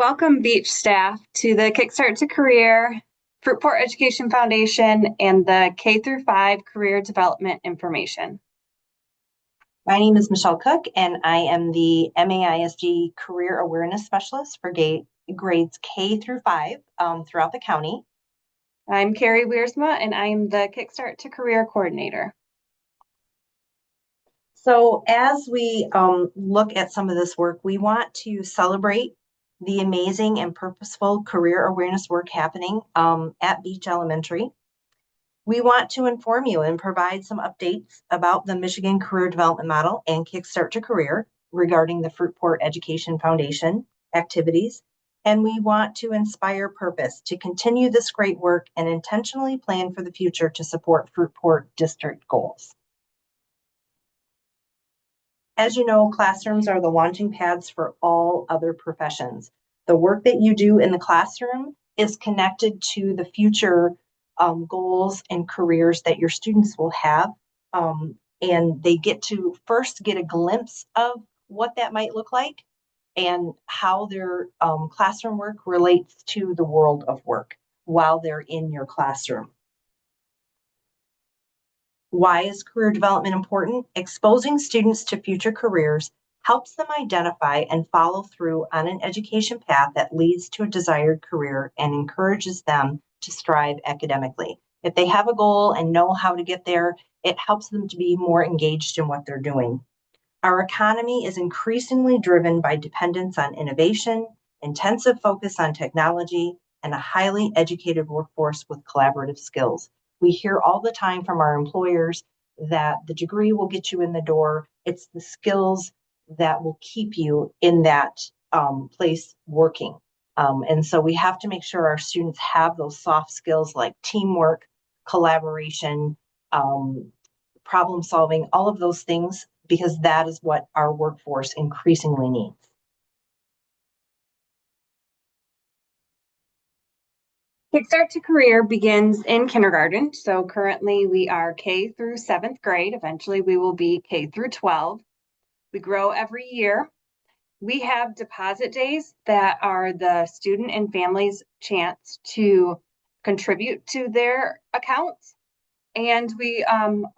Welcome, Beach staff, to the Kickstart to Career, Fruitport Education Foundation, and the K-5 Career Development Information. My name is Michelle Cook, and I am the MAISD Career Awareness Specialist for grades K through 5 throughout the county. I'm Carrie Wiersma, and I'm the Kickstart to Career Coordinator. So as we look at some of this work, we want to celebrate the amazing and purposeful career awareness work happening at Beach Elementary. We want to inform you and provide some updates about the Michigan Career Development Model and Kickstart to Career regarding the Fruitport Education Foundation activities. And we want to inspire purpose to continue this great work and intentionally plan for the future to support Fruitport district goals. As you know, classrooms are the launching pads for all other professions. The work that you do in the classroom is connected to the future goals and careers that your students will have. And they get to first get a glimpse of what that might look like and how their classroom work relates to the world of work while they're in your classroom. Why is career development important? Exposing students to future careers helps them identify and follow through on an education path that leads to a desired career and encourages them to strive academically. If they have a goal and know how to get there, it helps them to be more engaged in what they're doing. Our economy is increasingly driven by dependence on innovation, intensive focus on technology, and a highly educated workforce with collaborative skills. We hear all the time from our employers that the degree will get you in the door. It's the skills that will keep you in that place working. And so we have to make sure our students have those soft skills like teamwork, collaboration, problem solving, all of those things, because that is what our workforce increasingly needs. Kickstart to Career begins in kindergarten. So currently we are K through 7th grade. Eventually we will be K through 12. We grow every year. We have deposit days that are the student and family's chance to contribute to their accounts. And we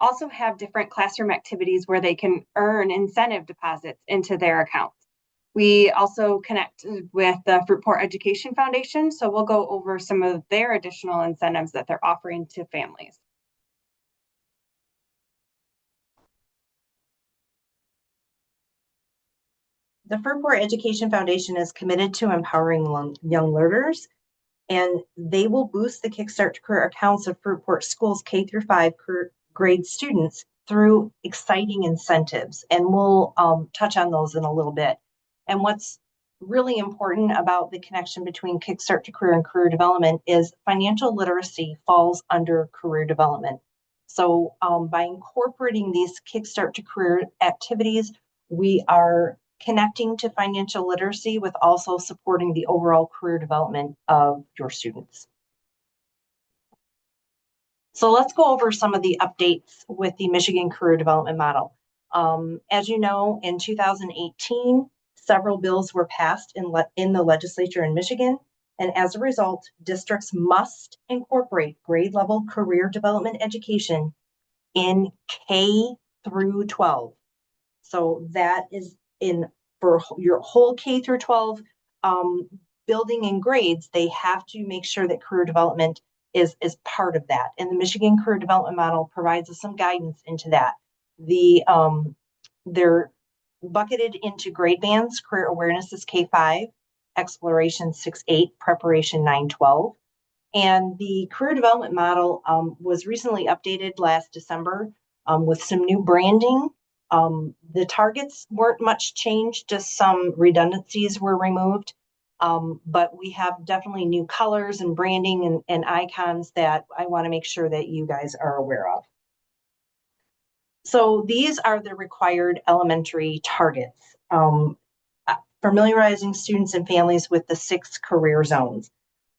also have different classroom activities where they can earn incentive deposits into their accounts. We also connect with the Fruitport Education Foundation, so we'll go over some of their additional incentives that they're offering to families. The Fruitport Education Foundation is committed to empowering young learners, and they will boost the Kickstart to Career accounts of Fruitport schools K through 5 grade students through exciting incentives. And we'll touch on those in a little bit. And what's really important about the connection between Kickstart to Career and career development is financial literacy falls under career development. So by incorporating these Kickstart to Career activities, we are connecting to financial literacy with also supporting the overall career development of your students. So let's go over some of the updates with the Michigan Career Development Model. As you know, in 2018, several bills were passed in the legislature in Michigan, and as a result, districts must incorporate grade level career development education in K through 12. So that is for your whole K through 12 building and grades, they have to make sure that career development is part of that. And the Michigan Career Development Model provides us some guidance into that. They're bucketed into grade bands. Career awareness is K-5, exploration 6-8, preparation 9-12. And the career development model was recently updated last December with some new branding. The targets weren't much changed, just some redundancies were removed. But we have definitely new colors and branding and icons that I want to make sure that you guys are aware of. So these are the required elementary targets, familiarizing students and families with the 6 career zones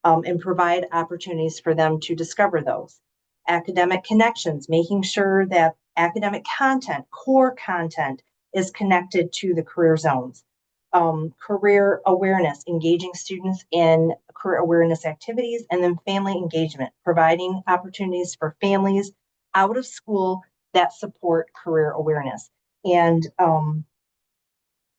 and provide opportunities for them to discover those. Academic connections, making sure that academic content, core content, is connected to the career zones. career awareness, engaging students in career awareness activities, and then family engagement, providing opportunities for families out of school that support career awareness. And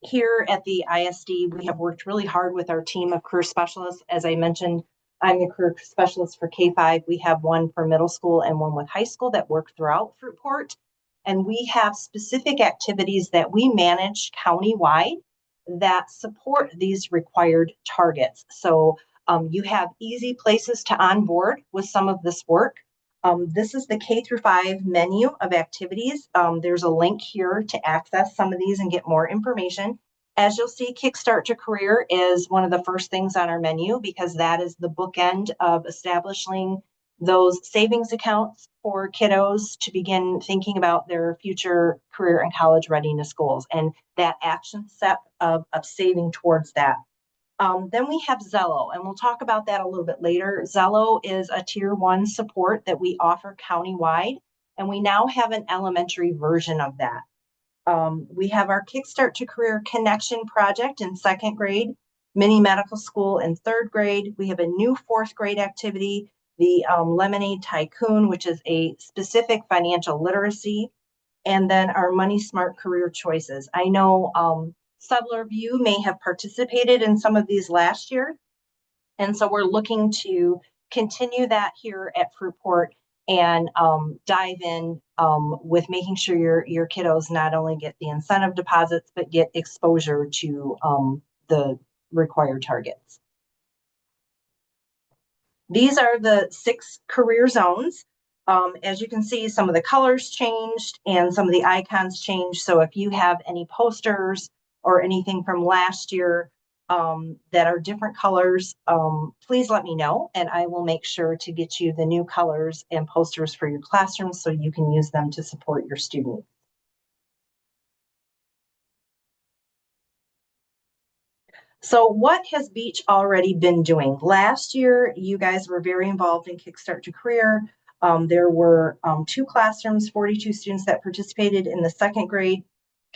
here at the ISD, we have worked really hard with our team of career specialists. As I mentioned, I'm the career specialist for K-5. We have one for middle school and one with high school that work throughout Fruitport. And we have specific activities that we manage countywide that support these required targets. So you have easy places to onboard with some of this work. This is the K-5 menu of activities. There's a link here to access some of these and get more information. As you'll see, Kickstart to Career is one of the first things on our menu because that is the bookend of establishing those savings accounts for kiddos to begin thinking about their future career and college readiness goals and that action step of saving towards that. Then we have Zello, and we'll talk about that a little bit later. Zello is a tier 1 support that we offer countywide, and we now have an elementary version of that. We have our Kickstart to Career Connection project in 2nd grade, mini medical school in 3rd grade. We have a new 4th grade activity, the Lemonade Tycoon, which is a specific financial literacy, and then our Money Smart Career Choices. I know several of you may have participated in some of these last year, and so we're looking to continue that here at Fruitport and dive in with making sure your kiddos not only get the incentive deposits, but get exposure to the required targets. These are the 6 career zones. As you can see, some of the colors changed and some of the icons changed. So if you have any posters or anything from last year that are different colors, please let me know and I will make sure to get you the new colors and posters for your classrooms so you can use them to support your students. So what has Beach already been doing? Last year, you guys were very involved in Kickstart to Career. There were 2 classrooms, 42 students that participated in the 2nd grade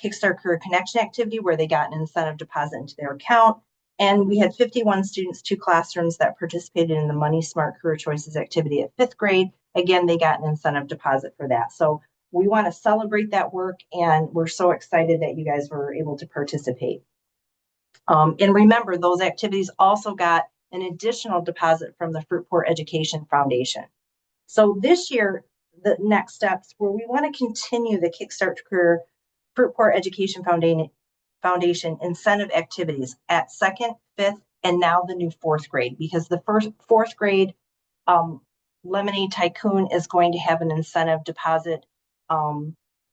Kickstart Career Connection activity where they got an incentive deposit into their account. And we had 51 students, 2 classrooms that participated in the Money Smart Career Choices activity at 5th grade. Again, they got an incentive deposit for that. So we want to celebrate that work and we're so excited that you guys were able to participate. And remember, those activities also got an additional deposit from the Fruitport Education Foundation. So this year, the next steps where we want to continue the Kickstart to Career Fruitport Education Foundation incentive activities at 2nd, 5th, and now the new 4th grade, because the 4th grade Lemonade Tycoon is going to have an incentive deposit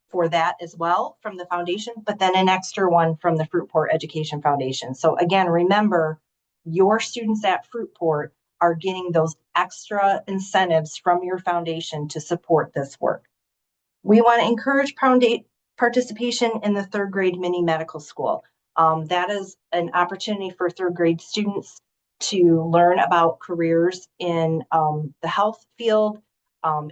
for that as well from the foundation, but then an extra one from the Fruitport Education Foundation. So again, remember, your students at Fruitport are getting those extra incentives from your foundation to support this work. We want to encourage participation in the 3rd grade mini medical school. That is an opportunity for 3rd grade students to learn about careers in the health field.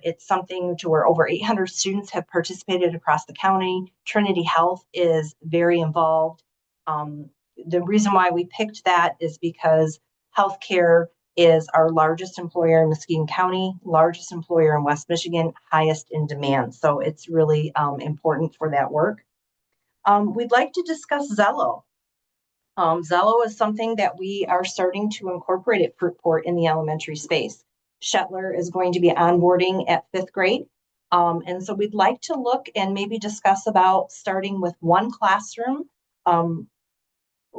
It's something to where over 800 students have participated across the county. Trinity Health is very involved. The reason why we picked that is because healthcare is our largest employer in Muskegon County, largest employer in West Michigan, highest in demand. So it's really important for that work. We'd like to discuss Zello. Zello is something that we are starting to incorporate at Fruitport in the elementary space. Shetler is going to be onboarding at 5th grade. And so we'd like to look and maybe discuss about starting with one classroom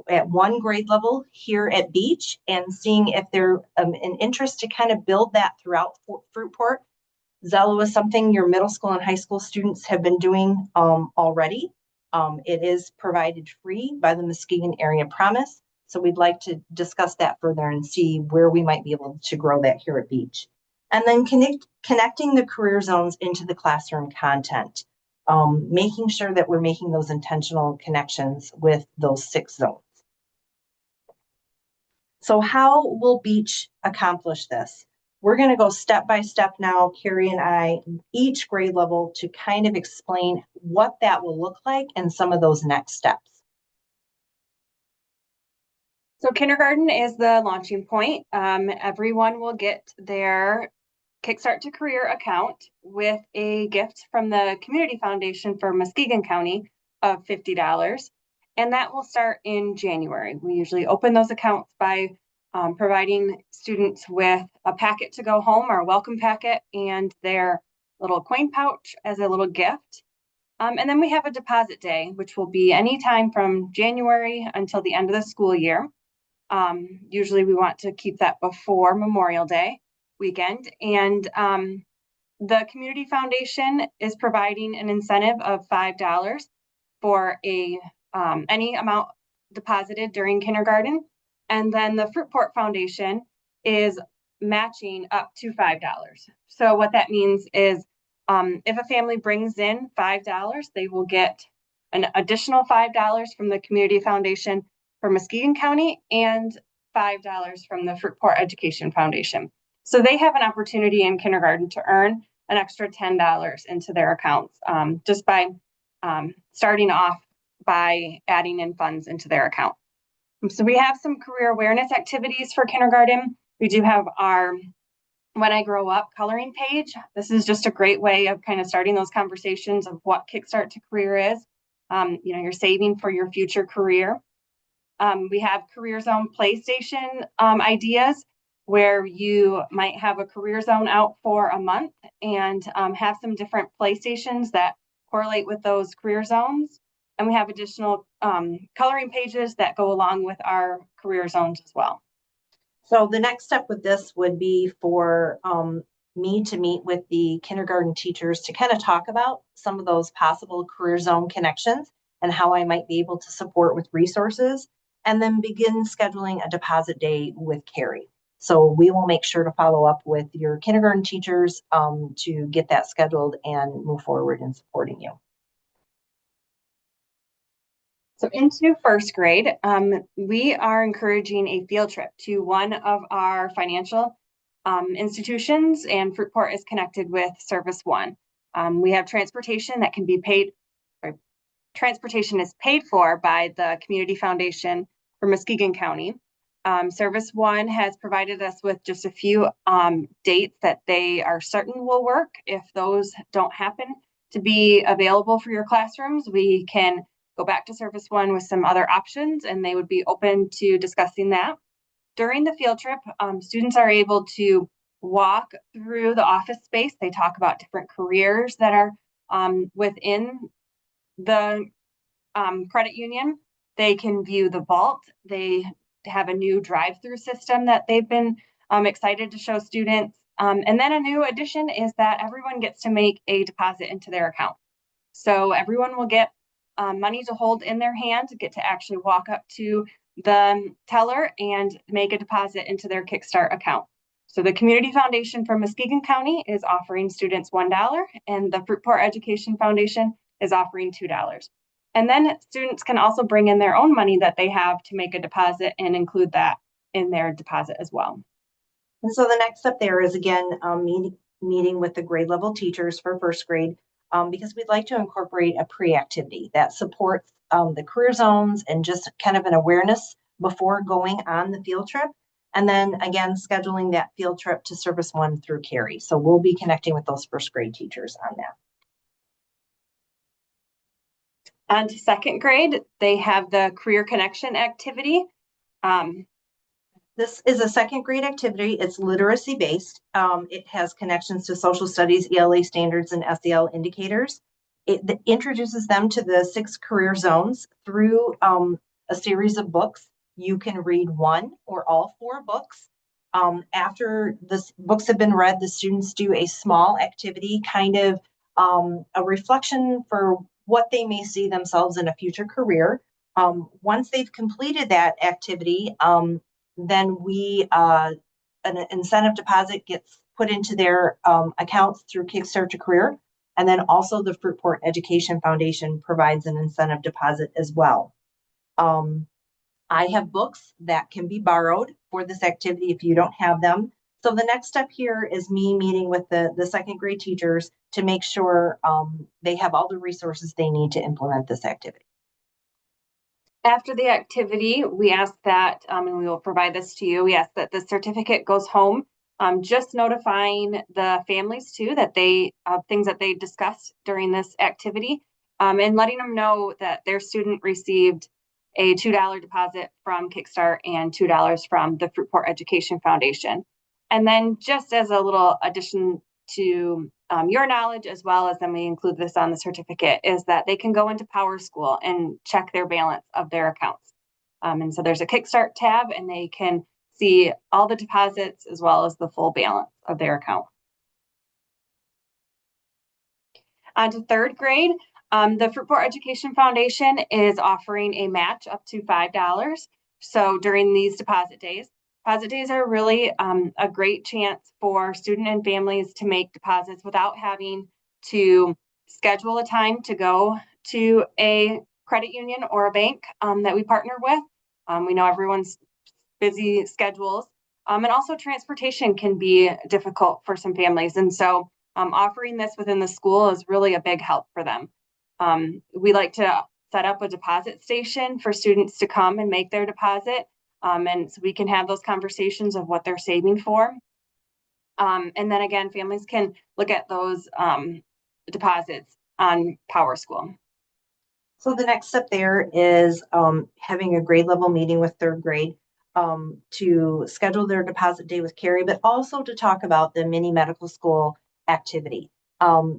at one grade level here at Beach and seeing if there's an interest to kind of build that throughout Fruitport. Zello is something your middle school and high school students have been doing already. It is provided free by the Muskegon Area Promise. So we'd like to discuss that further and see where we might be able to grow that here at Beach. And then connecting the career zones into the classroom content, making sure that we're making those intentional connections with those 6 zones. So how will Beach accomplish this? We're going to go step by step now, Carrie and I, each grade level to kind of explain what that will look like and some of those next steps. So kindergarten is the launching point. Everyone will get their Kickstart to Career account with a gift from the Community Foundation for Muskegon County of $50. And that will start in January. We usually open those accounts by providing students with a packet to go home, our welcome packet, and their little coin pouch as a little gift. And then we have a deposit day, which will be anytime from January until the end of the school year. Usually we want to keep that before Memorial Day weekend. And the Community Foundation is providing an incentive of $5 for any amount deposited during kindergarten. And then the Fruitport Foundation is matching up to $5. So what that means is if a family brings in $5, they will get an additional $5 from the Community Foundation for Muskegon County and $5 from the Fruitport Education Foundation. So they have an opportunity in kindergarten to earn an extra $10 into their accounts just by starting off by adding in funds into their account. So we have some career awareness activities for kindergarten. We do have our When I Grow Up coloring page. This is just a great way of kind of starting those conversations of what Kickstart to Career is. You're saving for your future career. We have Career Zone PlayStation ideas where you might have a Career Zone out for a month and have some different PlayStations that correlate with those career zones. And we have additional coloring pages that go along with our career zones as well. So the next step with this would be for me to meet with the kindergarten teachers to kind of talk about some of those possible career zone connections and how I might be able to support with resources, and then begin scheduling a deposit day with Carrie. So we will make sure to follow up with your kindergarten teachers to get that scheduled and move forward in supporting you. So into first grade, we are encouraging a field trip to one of our financial institutions, and Fruitport is connected with Service One. We have transportation that can be paid, or transportation is paid for by the Community Foundation for Muskegon County. Service One has provided us with just a few dates that they are certain will work. If those don't happen to be available for your classrooms, we can go back to Service One with some other options, and they would be open to discussing that. During the field trip, students are able to walk through the office space. They talk about different careers that are within the credit union. They can view the vault. They have a new drive-through system that they've been excited to show students. And then a new addition is that everyone gets to make a deposit into their account. So everyone will get money to hold in their hand, to get to actually walk up to the teller and make a deposit into their Kickstart account. So the Community Foundation for Muskegon County is offering students $1, and the Fruitport Education Foundation is offering $2. And then students can also bring in their own money that they have to make a deposit and include that in their deposit as well. And so the next step there is, again, meeting with the grade level teachers for first grade, because we'd like to incorporate a pre-activity that supports the career zones and just kind of an awareness before going on the field trip. And then again, scheduling that field trip to Service One through Carrie. So we'll be connecting with those first grade teachers on that. On to second grade, they have the Career Connection activity. This is a second grade activity. It's literacy based. It has connections to social studies, ELA standards, and SEL indicators. It introduces them to the 6 career zones through a series of books. You can read one or all 4 books. After the books have been read, the students do a small activity, kind of a reflection for what they may see themselves in a future career. Once they've completed that activity, then an incentive deposit gets put into their accounts through Kickstart to Career. And then also the Fruitport Education Foundation provides an incentive deposit as well. I have books that can be borrowed for this activity if you don't have them. So the next step here is me meeting with the second grade teachers to make sure they have all the resources they need to implement this activity. After the activity, we ask that, and we will provide this to you, we ask that the certificate goes home, just notifying the families too that they, things that they discussed during this activity, and letting them know that their student received a $2 deposit from Kickstart and $2 from the Fruitport Education Foundation. And then just as a little addition to your knowledge, as well as then we include this on the certificate, is that they can go into Power School and check their balance of their accounts. And so there's a Kickstart tab and they can see all the deposits as well as the full balance of their account. On to third grade, the Fruitport Education Foundation is offering a match up to $5. So during these deposit days are really a great chance for student and families to make deposits without having to schedule a time to go to a credit union or a bank that we partner with. We know everyone's busy schedules, and also transportation can be difficult for some families. And so offering this within the school is really a big help for them. We like to set up a deposit station for students to come and make their deposit. And so we can have those conversations of what they're saving for. And then again, families can look at those deposits on Power School. So the next step there is having a grade level meeting with third grade to schedule their deposit day with Carrie, but also to talk about the mini medical school activity.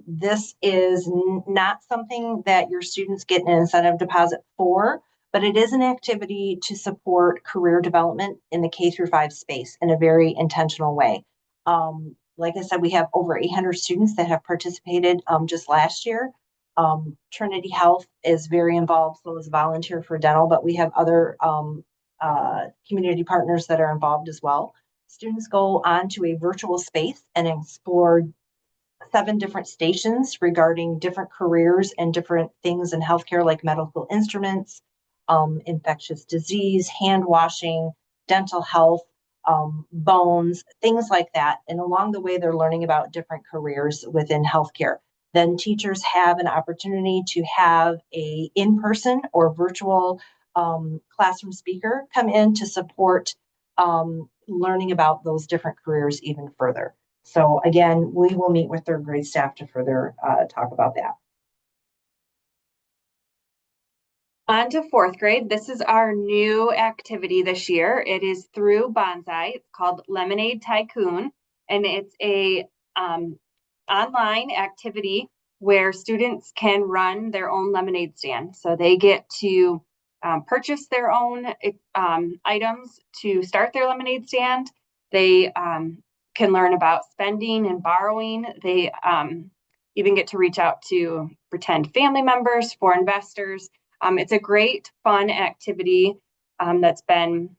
This is not something that your students get an incentive deposit for, but it is an activity to support career development in the K-5 space in a very intentional way. Like I said, we have over 800 students that have participated just last year. Trinity Health is very involved, so is Volunteer for Dental, but we have other community partners that are involved as well. Students go on to a virtual space and explore 7 different stations regarding different careers and different things in healthcare, like medical instruments, infectious disease, hand washing, dental health, bones, things like that. And along the way, they're learning about different careers within healthcare. Then teachers have an opportunity to have a in-person or virtual classroom speaker come in to support learning about those different careers even further. So again, we will meet with third grade staff to further talk about that. On to fourth grade. This is our new activity this year. It is through Bonsai. It's called Lemonade Tycoon, and it's a online activity where students can run their own lemonade stand. So they get to purchase their own items to start their lemonade stand. They can learn about spending and borrowing. They even get to reach out to pretend family members for investors. It's a great, fun activity that's been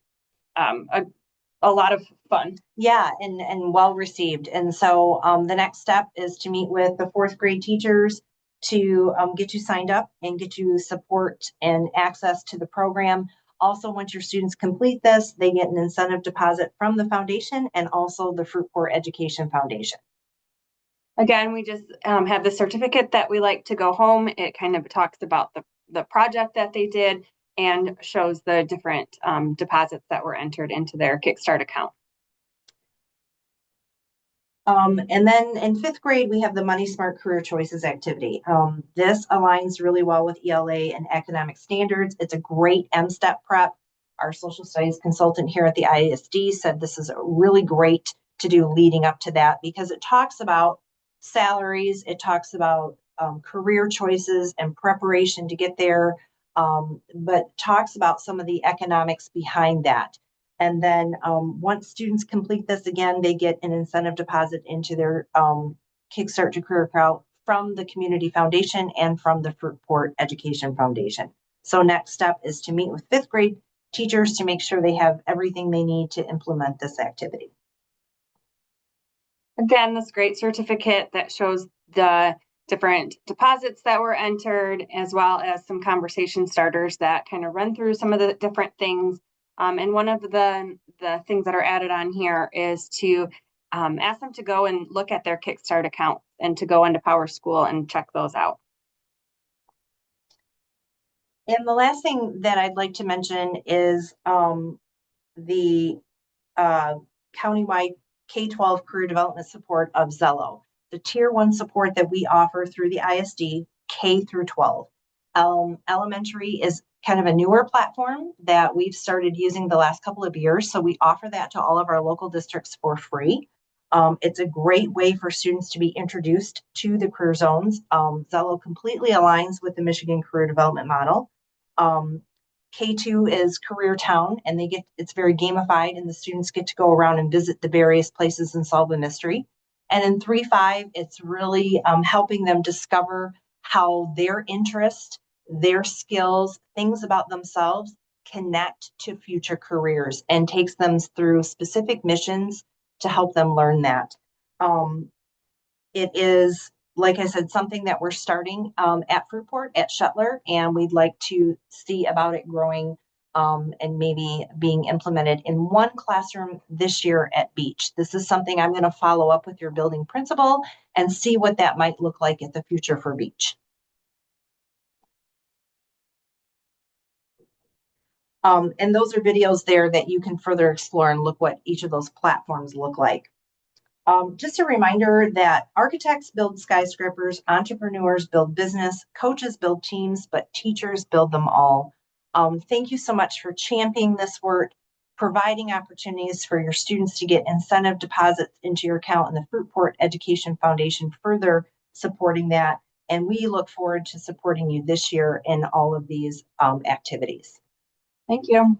a lot of fun. Yeah, and well received. And so the next step is to meet with the fourth grade teachers to get you signed up and get you support and access to the program. Also, once your students complete this, they get an incentive deposit from the foundation and also the Fruitport Education Foundation. Again, we just have the certificate that we like to go home. It kind of talks about the project that they did and shows the different deposits that were entered into their Kickstart account. And then in fifth grade, we have the Money Smart Career Choices activity. This aligns really well with ELA and academic standards. It's a great M-STEP prep. Our social studies consultant here at the ISD said this is really great to do leading up to that because it talks about salaries, it talks about career choices and preparation to get there, but talks about some of the economics behind that. And then once students complete this, again, they get an incentive deposit into their Kickstart to Career account from the Community Foundation and from the Fruitport Education Foundation. So next step is to meet with fifth grade teachers to make sure they have everything they need to implement this activity. Again, this great certificate that shows the different deposits that were entered, as well as some conversation starters that kind of run through some of the different things. And one of the things that are added on here is to ask them to go and look at their Kickstart account and to go into Power School and check those out. And the last thing that I'd like to mention is the uh, countywide K-12 career development support of Zello, the tier one support that we offer through the ISD K through 12. Elementary is kind of a newer platform that we've started using the last couple of years. So we offer that to all of our local districts for free. It's a great way for students to be introduced to the career zones. Zello completely aligns with the Michigan Career Development Model. Um, K2 is Career Town, and it's very gamified, and the students get to go around and visit the various places and solve a mystery. And in 3-5, it's really helping them discover how their interest, their skills, things about themselves connect to future careers and takes them through specific missions to help them learn that. It is, like I said, something that we're starting at Fruitport at Shuttler, and we'd like to see about it growing and maybe being implemented in one classroom this year at Beach. This is something I'm going to follow up with your building principal and see what that might look like at the future for Beach. And those are videos there that you can further explore and look what each of those platforms look like. Just a reminder that architects build skyscrapers, entrepreneurs build business, coaches build teams, but teachers build them all. Thank you so much for championing this work, providing opportunities for your students to get incentive deposits into your account, and the Fruitport Education Foundation further supporting that. And we look forward to supporting you this year in all of these activities. Thank you.